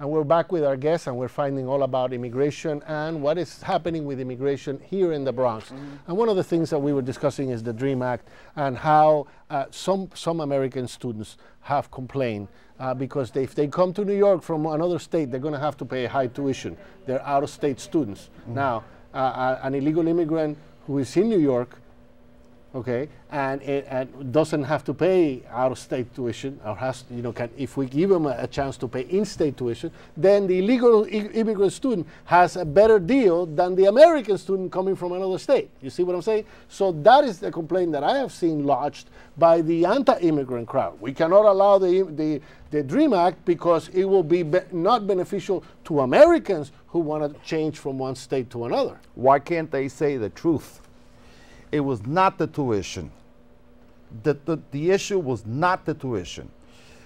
And we're back with our guests, and we're finding all about immigration and what is happening with immigration here in the Bronx. And one of the things that we were discussing is the DREAM Act and how some American students have complained because if they come to New York from another state, they're going to have to pay a high tuition. They're out-of-state students. Now, an illegal immigrant who is in New York, okay, and doesn't have to pay out-of-state tuition, or has, you know, if we give them a chance to pay in-state tuition, then the illegal immigrant student has a better deal than the American student coming from another state. You see what I'm saying? So that is the complaint that I have seen lodged by the anti-immigrant crowd. We cannot allow the DREAM Act because it will be not beneficial to Americans who want to change from one state to another. Why can't they say the truth? It was not the tuition. The issue was not the tuition.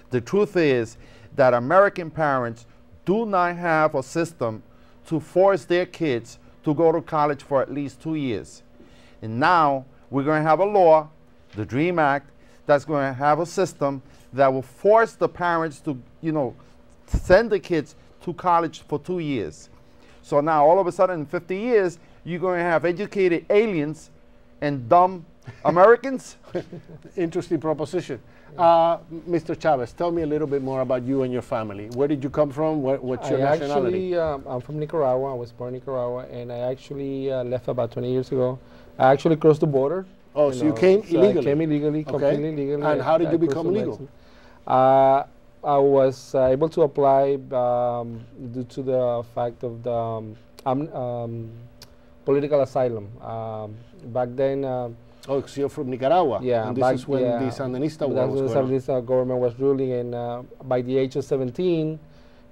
The truth is that American parents do not have a system to force their kids to go to college for at least 2 years. And now we're going to have a law, the DREAM Act, that's going to have a system that will force the parents to, you know, send the kids to college for 2 years. So now all of a sudden in 50 years, you're going to have educated aliens and dumb Americans? Interesting proposition. Mr. Chavez, tell me a little bit more about you and your family. Where did you come from? What's your nationality? I'm from Nicaragua. I was born in Nicaragua, and I actually left about 20 years ago. I actually crossed the border. Oh, so you came illegally? I came illegally, completely illegally. And how did you become legal? I was able to apply due to the fact of the political asylum. Back then, oh, so you're from Nicaragua? Yeah. And this is when the Sandinista war was going on. The Sandinista government was ruling, and by the age of 17,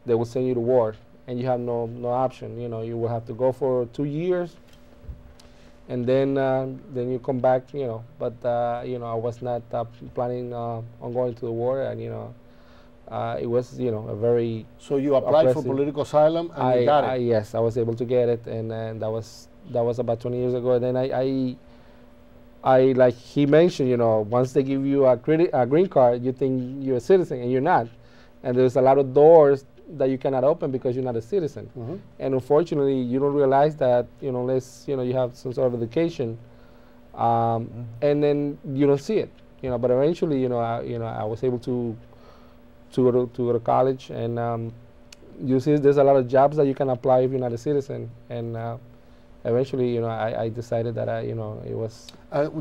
they will send you to war, and you have no option. You know, you will have to go for 2 years, and then you come back. You know, but you know, I was not planning on going to the war, and you know, it was, you know, a very. So you applied for political asylum, and you got it. Yes, I was able to get it, and that was about 20 years ago. And then I like he mentioned, you know, once they give you a green card, you think you're a citizen, and you're not. And there's a lot of doors that you cannot open because you're not a citizen. And unfortunately, you don't realize that, you know, unless, you know, you have some sort of education, and then you don't see it, you know. But eventually, you know, I was able to go to college, and you see there's a lot of jobs that you can apply if you're not a citizen, and eventually, you know, I decided that you know, it was.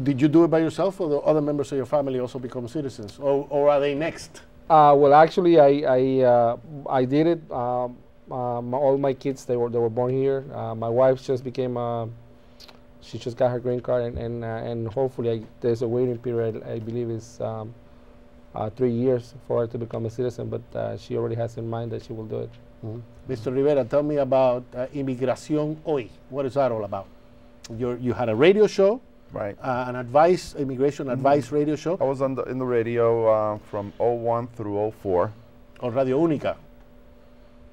Did you do it by yourself, or the other members of your family also become citizens, or are they next? Well, actually, I did it. All my kids, they were born here. My wife just became. She just got her green card, and hopefully there's a waiting period. I believe is 3 years for her to become a citizen, but she already has in mind that she will do it. Mr. Rivera, tell me about Inmigración Hoy. What is that all about? You had a radio show, right? An immigration advice radio show. I was in the radio from 01 through 04. On Radio Única.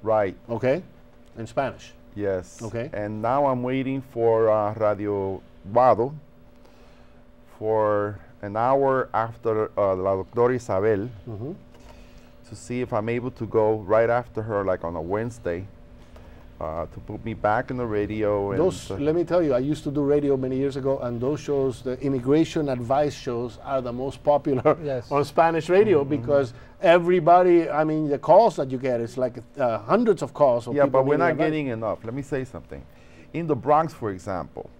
Right. Okay. In Spanish. Yes. Okay. And now I'm waiting for Radio Vado for an hour after La Doctora Isabel. To see if I'm able to go right after her, like on a Wednesday, to put me back in the radio. And let me tell you, I used to do radio many years ago, and those shows, the immigration advice shows, are the most popular on Spanish radio because everybody, I mean, the calls that you get, it's like hundreds of calls. Yeah, but we're not getting enough. Let me say something. In the Bronx, for example,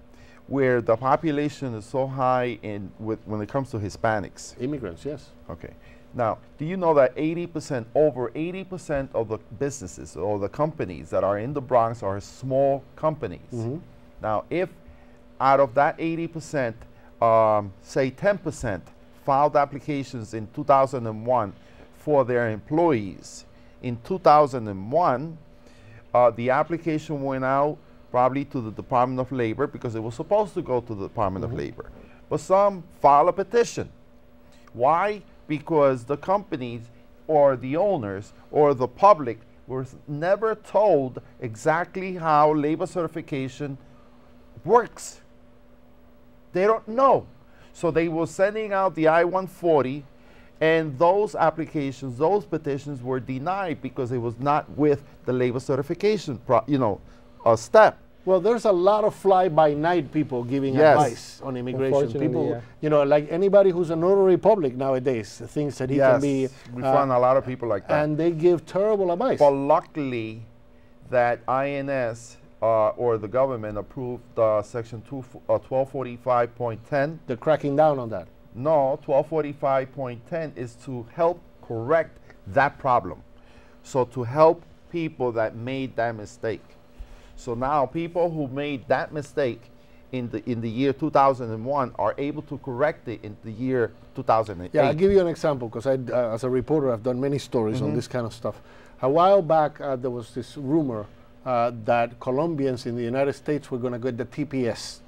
where the population is so high when it comes to Hispanics. Immigrants, yes. Okay. Now, do you know that over 80% of the businesses or the companies that are in the Bronx are small companies? Now, if out of that 80%, say 10% filed applications in 2001 for their employees, in 2001, the application went out probably to the Department of Labor because it was supposed to go to the Department of Labor. But some file a petition. Why? Because the companies or the owners or the public were never told exactly how labor certification works. They don't know. So they were sending out the I-140 And those applications, those petitions were denied because it was not with the labor certification, step. Well, there's a lot of fly-by-night people giving Yes. advice on immigration. Unfortunately, People, yeah. you know, like anybody who's a notary public nowadays thinks that he can be. We find a lot of people like that. And they give terrible advice. But luckily, that INS or the government approved Section 1245.10. They're cracking down on that. No, 1245.10 is to help correct that problem. So to help people that made that mistake. So now people who made that mistake in the year 2001 are able to correct it in the year 2008. Yeah, I'll give you an example because as a reporter, I've done many stories on this kind of stuff. A while back, there was this rumor that Colombians in the United States were going to get the TPS.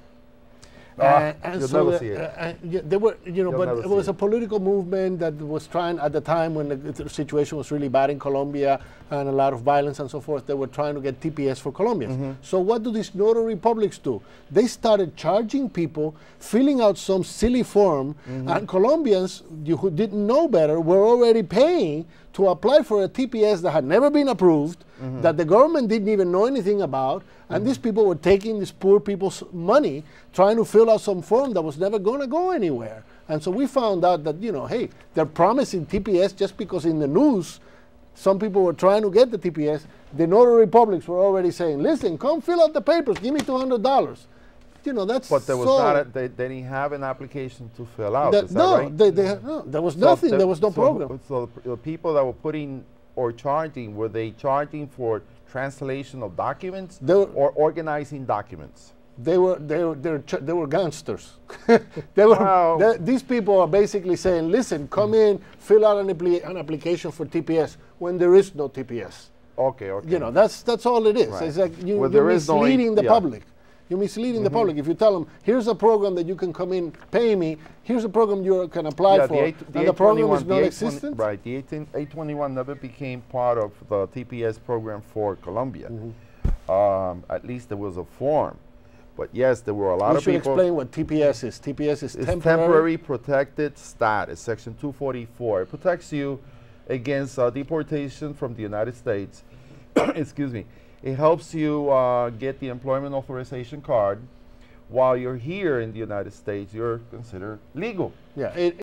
You'll never see it. They were, you know, You'll but never it see was it. a political movement that was trying at the time when the situation was really bad in Colombia and a lot of violence and so forth. They were trying to get TPS for Colombians. So what do these notary publics do? They started charging people, filling out some silly form, and Colombians who didn't know better were already paying to apply for a TPS that had never been approved, that the government didn't even know anything about, and these people were taking these poor people's money, trying to fill out some form that was never going to go anywhere. And so we found out that, you know, hey, they're promising TPS just because in the news some people were trying to get the TPS. The notary publics were already saying, listen, come fill out the papers, give me $200. You know, that's But there was not they didn't have an application to fill out. Is that no, right? no, there was nothing. There was no program. So the people that were putting or charging, were they charging for translation of documents or organizing documents? They were gangsters. These people are basically saying, listen, come in, fill out an application for TPS when there is no TPS. Okay, okay. You know, that's all it is. Right. It's like you're there is no misleading the yeah. public. You're misleading the public. If you tell them, here's a program that you can come in, pay me, here's a program you can apply for, and the program is non-existent. Right, the 821 never became part of the TPS program for Colombia. At least there was a form. But yes, there were a lot of people. You should explain what TPS is. TPS is temporary protected status, Section 244. It protects you against deportation from the United States. Excuse me. It helps you get the employment authorization card. While you're here in the United States, you're considered legal. Yeah,